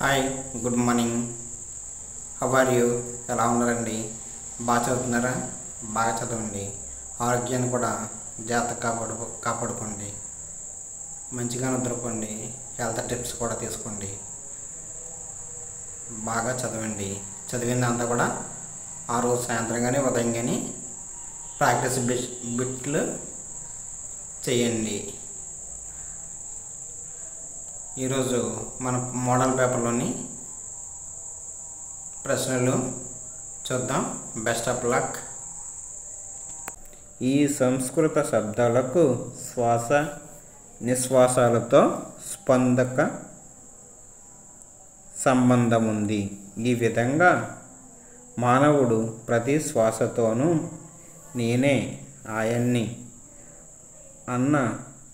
Hi, good morning. How are you? ఎలా ఉన్నారండి? బాగా చదువుతున్నారా? బాగా చదవండి. ఆరోగ్యాన్ని కూడా జాగ్రత్తగా కాపాడుకోండి. మంచిగా నిద్రపోండి. హెల్త్ టిప్స్ కూడా తీసుకోండి. బాగా చదవండి. చదివిందంతా కూడా ఆ రోజు సాయంత్రం కానీ ఉదయం కానీ ప్రాక్టీస్ బిట్లు చేయండి. ఈరోజు మన మోడల్ పేపర్లోని ప్రశ్నలు చూద్దాం. Best of luck. ఈ సంస్కృత శబ్దాలకు శ్వాస నిశ్వాసాలతో స్పందక సంబంధం ఉంది. ఈ విధంగా మానవుడు ప్రతి శ్వాసతోనూ నేనే ఆయన్ని అన్న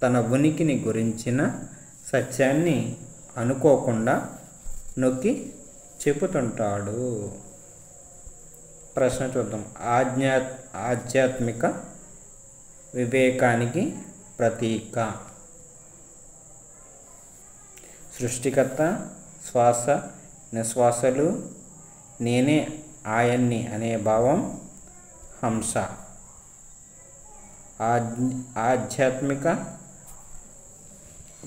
తన ఉనికిని గురించిన సత్యాన్ని అనుకోకుండా నొక్కి చెబుతుంటాడు. ప్రశ్న చూద్దాం. ఆధ్యాత్మిక వివేకానికి ప్రతీక. సృష్టికర్త, శ్వాస నిశ్వాసలు, నేనే ఆయన్ని అనే భావం హంస. ఆధ్యాత్మిక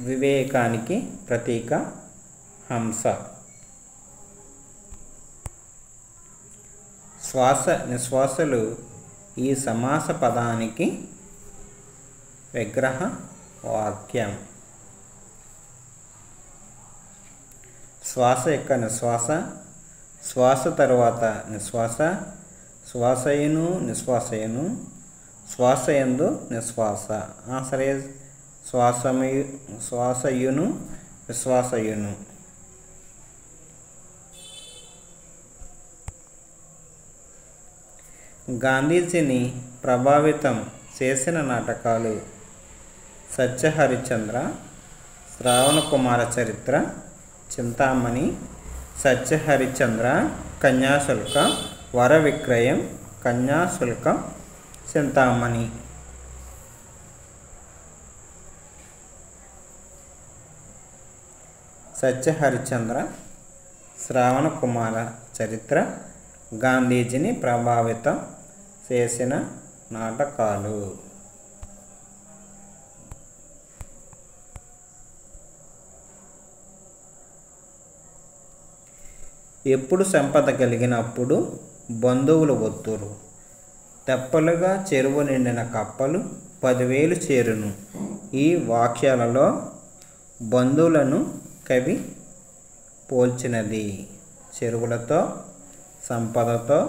వివేకానికి ప్రతీక హంస. శ్వాస నిశ్వాసలు ఈ సమాస పదానికి విగ్రహ వాక్యం. శ్వాస యొక్క నిశ్వాస, శ్వాస తరువాత నిశ్వాస, శ్వాసయును నిశ్వాసయును, శ్వాసయందు నిశ్వాస. Answer is శ్వాసయును విశ్వాసయును. గాంధీజీని ప్రభావితం చేసిన నాటకాలు సత్యహరిశ్చంద్ర, శ్రావణకుమార చరిత్ర, చింతామణి, సత్యహరిశ్చంద్ర, కన్యాశుల్క, వరవిక్రయం, కన్యాశుల్క, చింతామణి. సత్యహరిశ్చంద్ర, శ్రావణకుమార చరిత్ర గాంధీజీని ప్రభావితం చేసిన నాటకాలు. ఎప్పుడు సంపద కలిగినప్పుడు బంధువులు ఒత్తురు, తెప్పలుగా చెరువు నిండిన కప్పలు 10,000 చేరును. ఈ వాక్యాలలో బంధువులను కవి పోల్చినది చెరువులతో, సంపదతో,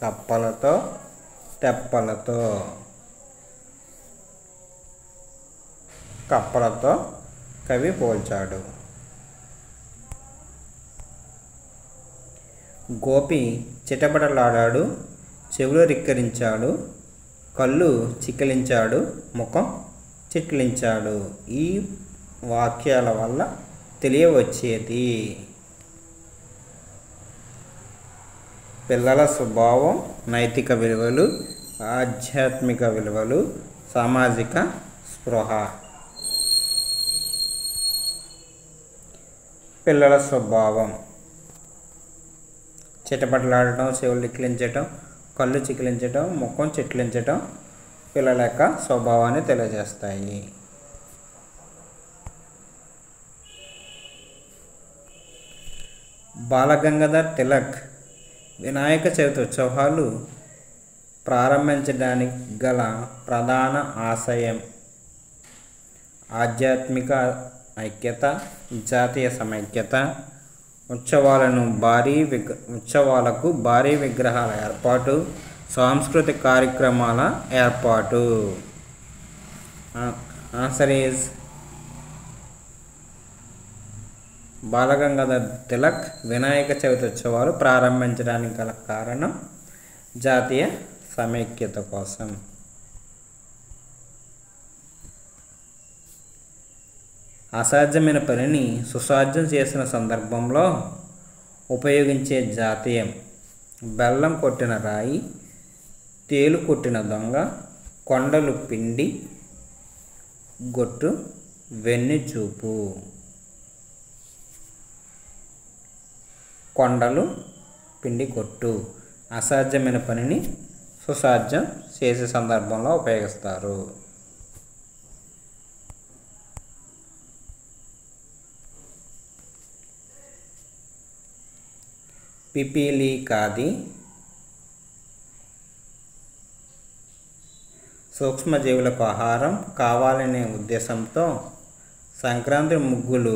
కప్పలతో, తెప్పలతో. కప్పలతో కవి పోల్చాడు. గోపి చిటపటలాడాడు, చెవులు రిక్కరించాడు, కళ్ళు చికిలించాడు, ముఖం చిట్లించాడు. ఈ వాక్యాల వల్ల తెలియవచ్చేది పిల్లల స్వభావం, నైతిక విలువలు, ఆధ్యాత్మిక విలువలు, సామాజిక స్పృహ. పిల్లల స్వభావం చిటపటలాడటం, చెవులు చికిలించటం, కళ్ళు చికిలించటం, ముఖం చిట్లించటం పిల్లల యొక్క స్వభావాన్ని తెలియజేస్తాయి. బాలగంగాధర్ తిలక్ వినాయక చవితి ఉత్సవాలు ప్రారంభించడానికి గల ప్రధాన ఆశయం ఆధ్యాత్మిక ఐక్యత, జాతీయ సమైక్యత. ఉత్సవాలకు భారీ విగ్రహాల ఏర్పాటు, సాంస్కృతిక కార్యక్రమాల ఏర్పాటు. ఆన్సర్ ఈజ్ బాలగంగాధర్ తిలక్ వినాయక చవితి ఉత్సవాలు ప్రారంభించడానికి గల కారణం జాతీయ సమైక్యత కోసం. అసాధ్యమైన పనిని సుసాధ్యం చేసిన సందర్భంలో ఉపయోగించే జాతీయం బెల్లం కొట్టిన రాయి, తేలు కొట్టిన దొంగ, కొండలు పిండి గొట్టు వెన్నుచూపు. కొండలు పిండి కొట్టు. అసాధ్యమైన పనిని సుసాధ్యం చేసే సందర్భంలో ఉపయోగిస్తారు. పిపీలికాది సూక్ష్మజీవులకు ఆహారం కావాలనే ఉద్దేశంతో సంక్రాంతి ముగ్గులు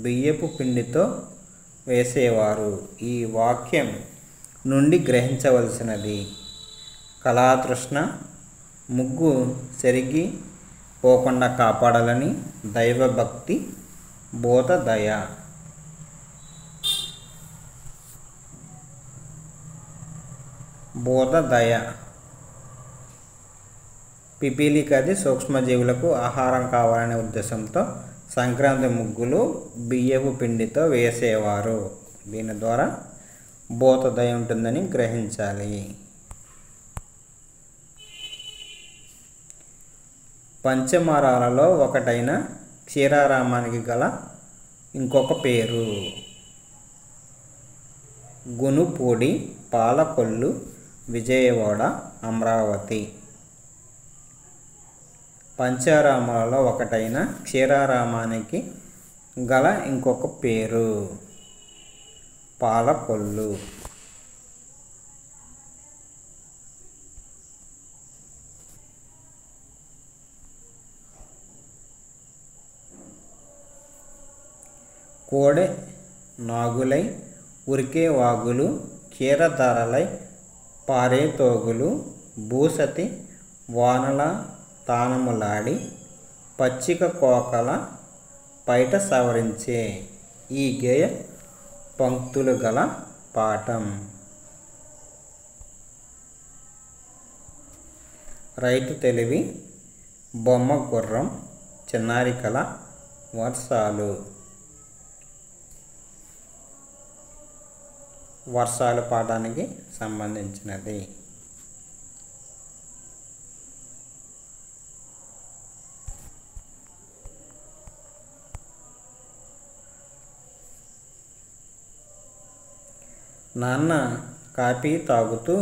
బియ్యపు పిండితో వేసేవారు. ఈ వాక్యం నుండి గ్రహించవలసినది: కళాతృష్ణ ముగ్గు చెరిగి పోకుండా కాపాడాలని, దైవభక్తి, బోధదయ. బోధదయ. పిపీలికాది సూక్ష్మజీవులకు ఆహారం కావాలనే ఉద్దేశంతో సంక్రాంతి ముగ్గులు బియ్యపు పిండితో వేసేవారు. దీని ద్వారా బోధదయ ఉంటుందని గ్రహించాలి. పంచమరాలలో ఒకటైన క్షీరారామానికి గల ఇంకొక పేరు: గునుపూడి, పాలకొల్లు, విజయవాడ, అమరావతి. పంచారామాలలో ఒకటైన క్షీరారామానికి గల ఇంకొక పేరు పాలకొల్లు. కోడె నాగులై ఉరికే వాగులు, క్షీరధారలై పారే తోగులు, భూసతి వానల తానములాడి, పచ్చిక కోకల పైట సవరించే. ఈ గేయ పంక్తులు గల పాఠం: రైతు తెలివి, బొమ్మ గుర్రం, చిన్నారి కళ, వర్షాలు. వర్షాలు పాఠానికి సంబంధించినది. నాన్న కాఫీ తాగుతూ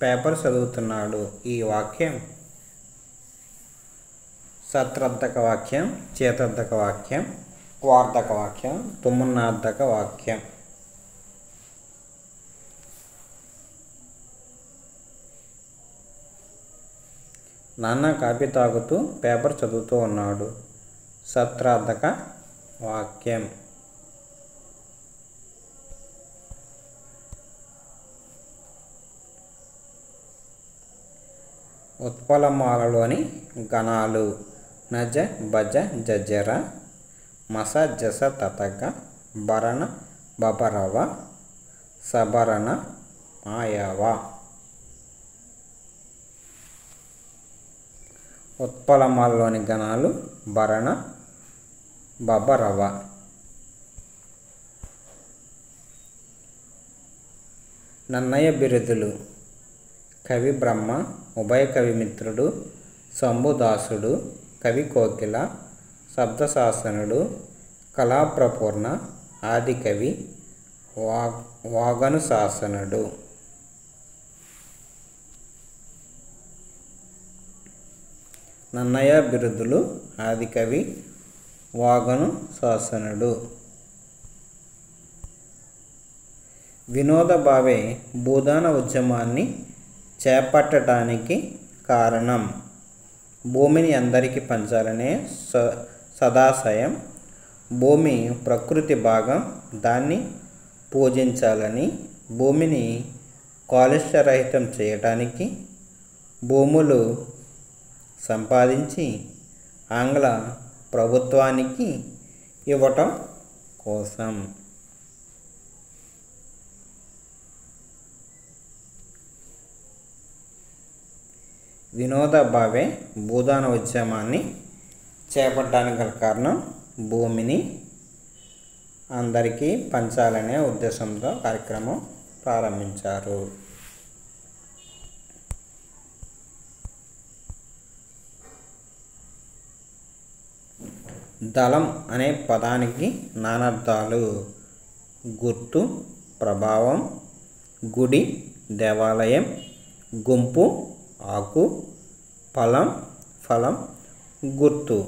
పేపర్ చదువుతున్నాడు. ఈ వాక్యం సత్రార్థక వాక్యం, చేతార్థక వాక్యం, వార్ధక వాక్యం, తుమ్మనార్థక వాక్యం. నాన్న కాఫీ తాగుతూ పేపర్ చదువుతూ ఉన్నాడు. సత్రార్థక వాక్యం. ఉత్పలమాలలోని గణాలు: నజ, భజ, జజర, మస, జస, తతగ, భరణ, బభరవ, సభరణ, మాయవ. ఉత్పలమాలలోని గణాలు: భరణ, బభరవ. నన్నయ బిరుదులు: కవి బ్రహ్మ, ఉభయ కవిమిత్రుడు, శంభుదాసుడు, కవి కోకిల, శబ్దశాసనుడు, కళాప్రపూర్ణ, ఆదికవి, వాగనుశాసనుడు. నన్నయ బిరుదులు: ఆదికవి, వాగనుశాసనుడు. వినోద భావే భూదాన ఉద్యమాన్ని చేపట్టడానికి కారణం: భూమిని అందరికీ పంచాలనే సదాశయం, భూమి ప్రకృతి భాగం, దాన్ని పూజించాలని, భూమిని కాలుష్యరహితం చేయటానికి, భూములు సంపాదించి ఆంగ్ల ప్రభుత్వానికి ఇవ్వటం కోసం. వినోద భావే భూదాన ఉద్యమాన్ని చేపట్టడానికి గల కారణం భూమిని అందరికీ పంచాలనే ఉద్దేశంతో కార్యక్రమం ప్రారంభించారు. దళం అనే పదానికి నానార్థాలు: గుర్తు, ప్రభావం, గుడి, దేవాలయం, గుంపు, ఆకు, ఫలం, గుర్తు.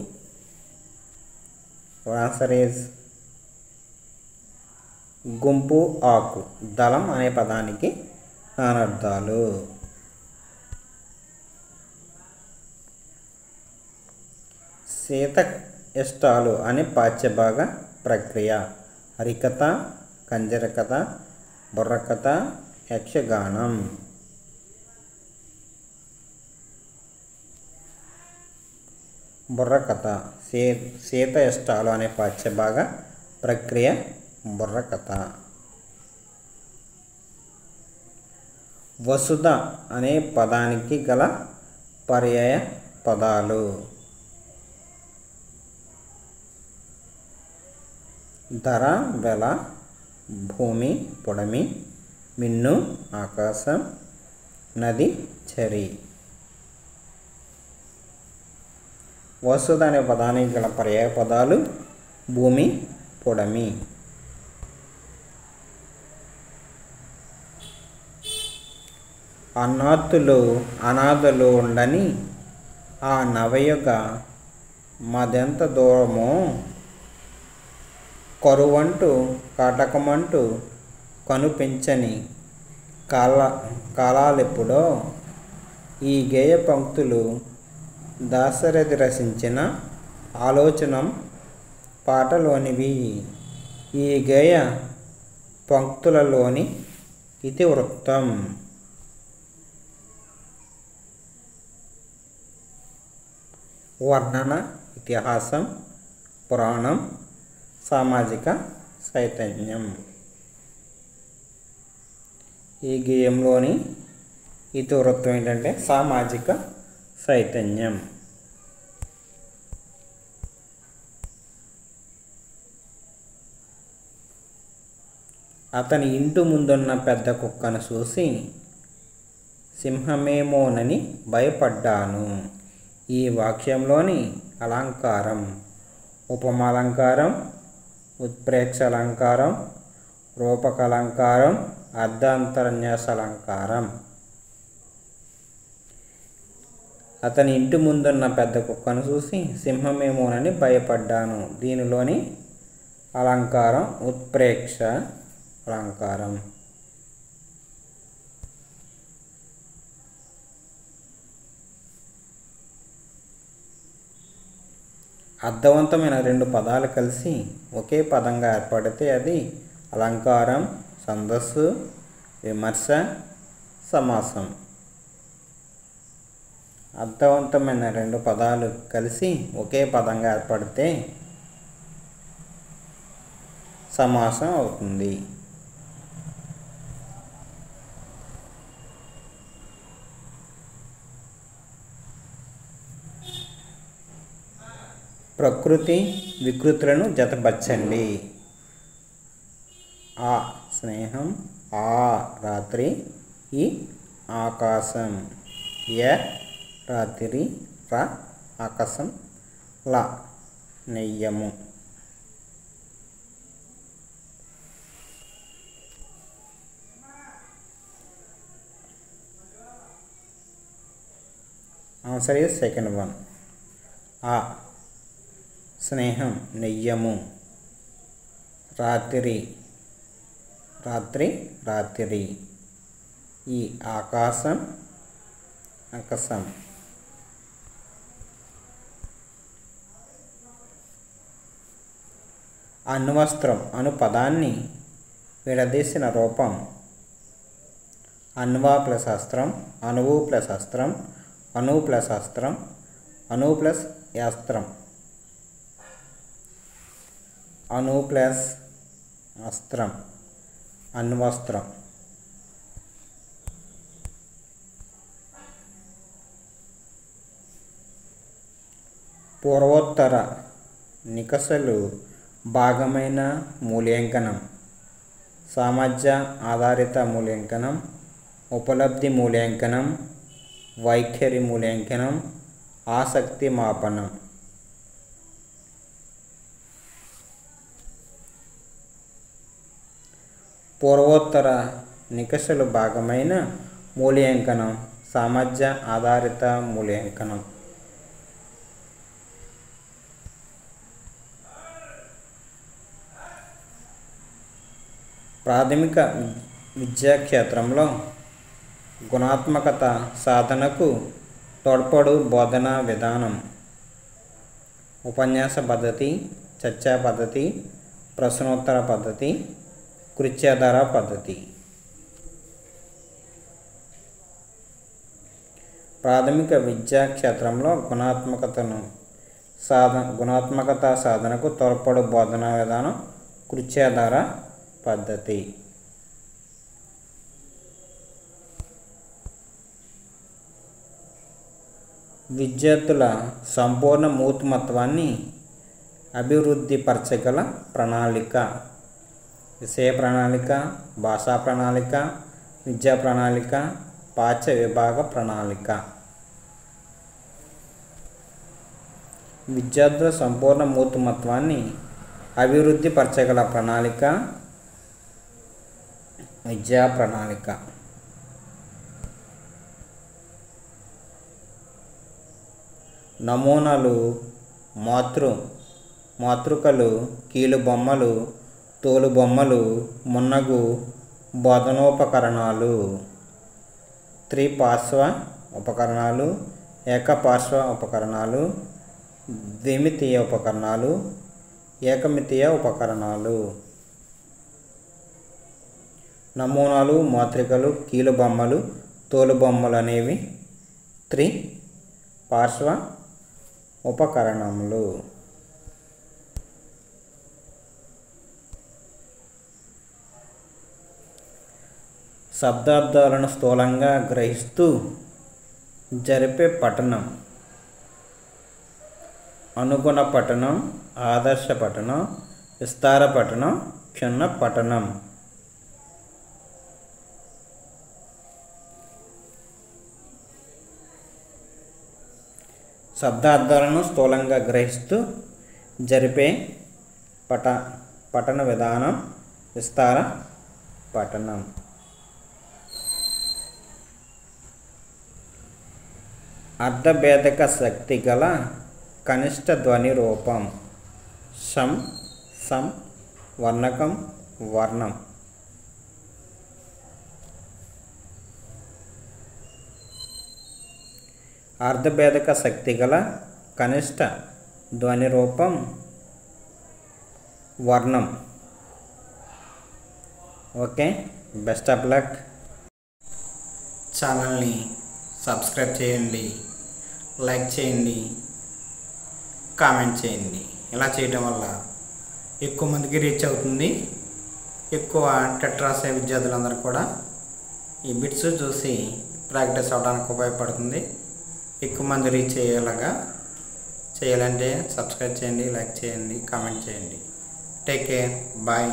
ఆన్సర్ ఈజ్ గుంపు, ఆకు. దళం అనే పదానికి నానార్థాలు. శీతయష్టాలు అనే పాఠ్యభాగ ప్రక్రియ: హరికథ, కంజరకథ, బుర్రకథ, యక్షగానం. బుర్రకథ. శీతయష్టాలు అనే పాఠ్యభాగ ప్రక్రియ బుర్రకథ. వసుధ అనే పదానికి గల పర్యాయ పదాలు: ధర, వెల, భూమి, పొడమి, మిన్ను, ఆకాశం, నది, చరి. వసుధ అనే పదానికి గల పర్యాయ పదాలు భూమి, పొడమి. అనాథలు ఉండని ఆ నవయుగ మదెంత దూరమో, కరువంటూ కాటకమంటూ కనుపించని కాలాలెప్పుడో. ఈ గేయ పంక్తులు దాశరథి రచించిన ఆలోచనం పాటలోనివి. ఈ గేయ పంక్తులలోని ఇతివృత్తం: వర్ణన, ఇతిహాసం, పురాణం, సామాజిక చైతన్యం. ఈ గేయంలోని ఇతివృత్తం ఏంటంటే సామాజిక చైతన్యం. అతని ఇంటి ముందున్న పెద్ద కుక్కను చూసి సింహమేమోనని భయపడ్డాను. ఈ వాక్యంలోని అలంకారం: ఉపమాలంకారం, ఉత్ప్రేక్ష అలంకారం, రూపకాలంకారం, అర్ధాంతరన్యాస అలంకారం. అతని ఇంటి ముందున్న పెద్ద కుక్కను చూసి సింహమేమోనని భయపడ్డాను. దీనిలోని అలంకారం ఉత్ప్రేక్ష అలంకారం. అర్థవంతమైన రెండు పదాలు కలిసి ఒకే పదంగా ఏర్పడితే అది అలంకారం, ఛందస్సు, విమర్శ, సమాసం. అర్థవంతమైన రెండు పదాలు కలిసి ఒకే పదంగా ఏర్పడితే సమాసం అవుతుంది. ప్రకృతి వికృతులను జతపరచండి. ఆ స్నేహం, ఆ రాత్రి, ఈ ఆకాశం, య రాత్రి, ర ఆకాశం, ల నెయ్యము. Answer is second one. ఆ స్నేహం, నెయ్యము. రాత్రి, రాత్రి. ఈ ఆకాశం, ఆకాశం. అణ్వస్త్రం అను పదాన్ని విడదీసిన రూపం: అణ్వ ప్లస్ అస్త్రం, అణువు ప్లస్ అస్త్రం, అణు ప్లస్ అస్త్రం, అణు ప్లస్ అస్త్రం. అణు ప్లస్ అస్త్రం, అణ్వస్త్రం. పూర్వోత్తర నికషలు భాగమైన మూల్యాంకనం: సామర్థ్య ఆధారిత మూల్యాంకనం, ఉపలబ్ధి మూల్యాంకనం, వైఖరి మూల్యాంకనం, ఆసక్తి మాపనం. పూర్వోత్తర నికషలు భాగమైన మూల్యాంకనం సామర్థ్య ఆధారిత మూల్యాంకనం. ప్రాథమిక విద్యా క్షేత్రంలో గుణాత్మకత సాధనకు తోడ్పడు బోధనా విధానం. ఉపన్యాస పద్ధతి, చర్చా పద్ధతి, ప్రశ్నోత్తర పద్ధతి, కృత్యాధార పద్ధతి. ప్రాథమిక విద్యా క్షేత్రంలో గుణాత్మకత సాధనకు తోడ్పడు బోధనా విధానం కృత్యాధార పద్ధతి. విద్యార్థుల సంపూర్ణ మూర్తిమత్వాన్ని అభివృద్ధి పరచగల ప్రణాళిక. విషయ ప్రణాళిక, భాషా ప్రణాళిక, విద్యా ప్రణాళిక, పాఠ్య విభాగ ప్రణాళిక. విద్యార్థుల సంపూర్ణ మూర్తిమత్వాన్ని అభివృద్ధి పరచగల ప్రణాళిక విద్యా ప్రణాళిక. నమూనాలు, మాతృకలు, కీలుబొమ్మలు, తోలుబొమ్మలు మున్నగు బోధనోపకరణాలు. త్రిపార్శ్వ ఉపకరణాలు, ఏకపార్శ్వ ఉపకరణాలు, ద్విమితీయ ఉపకరణాలు, ఏకమితీయ ఉపకరణాలు. నమూనాలు, మాతృకలు, కీలుబొమ్మలు, తోలుబొమ్మలు అనేవి త్రిపార్శ్వ ఉపకరణములు. శబ్దార్థాలను స్థూలంగా గ్రహిస్తూ జరిపే పఠనం. అనుగుణ పఠనం, ఆదర్శ పఠనం, విస్తార పఠనం, క్షుణ్ణ పఠనం. శబ్దార్థాలను స్థూలంగా గ్రహిస్తూ జరిపే పఠన విధానం విస్తార పఠనం. అర్ధభేదక శక్తి గల కనిష్ట ధ్వని రూపం. షం, సం, వర్ణకం, వర్ణం. అర్ధభేదక శక్తి గల కనిష్ట ధ్వని రూపం వర్ణం. Okay, best of luck. ఛానల్ని సబ్స్క్రైబ్ చేయండి, లైక్ చేయండి, కామెంట్ చేయండి. ఇలా చేయడం వల్ల ఎక్కువ మందికి రీచ్ అవుతుంది. ఎక్కువ టెట్ రాసే విద్యార్థులందరూ కూడా ఈ బిట్స్ చూసి ప్రాక్టీస్ అవ్వడానికి ఉపయోగపడుతుంది. ఎక్కువ మంది రీచ్ అయ్యేలాగా చేయాలంటే సబ్స్క్రైబ్ చేయండి, లైక్ చేయండి, కామెంట్ చేయండి. Take care, bye.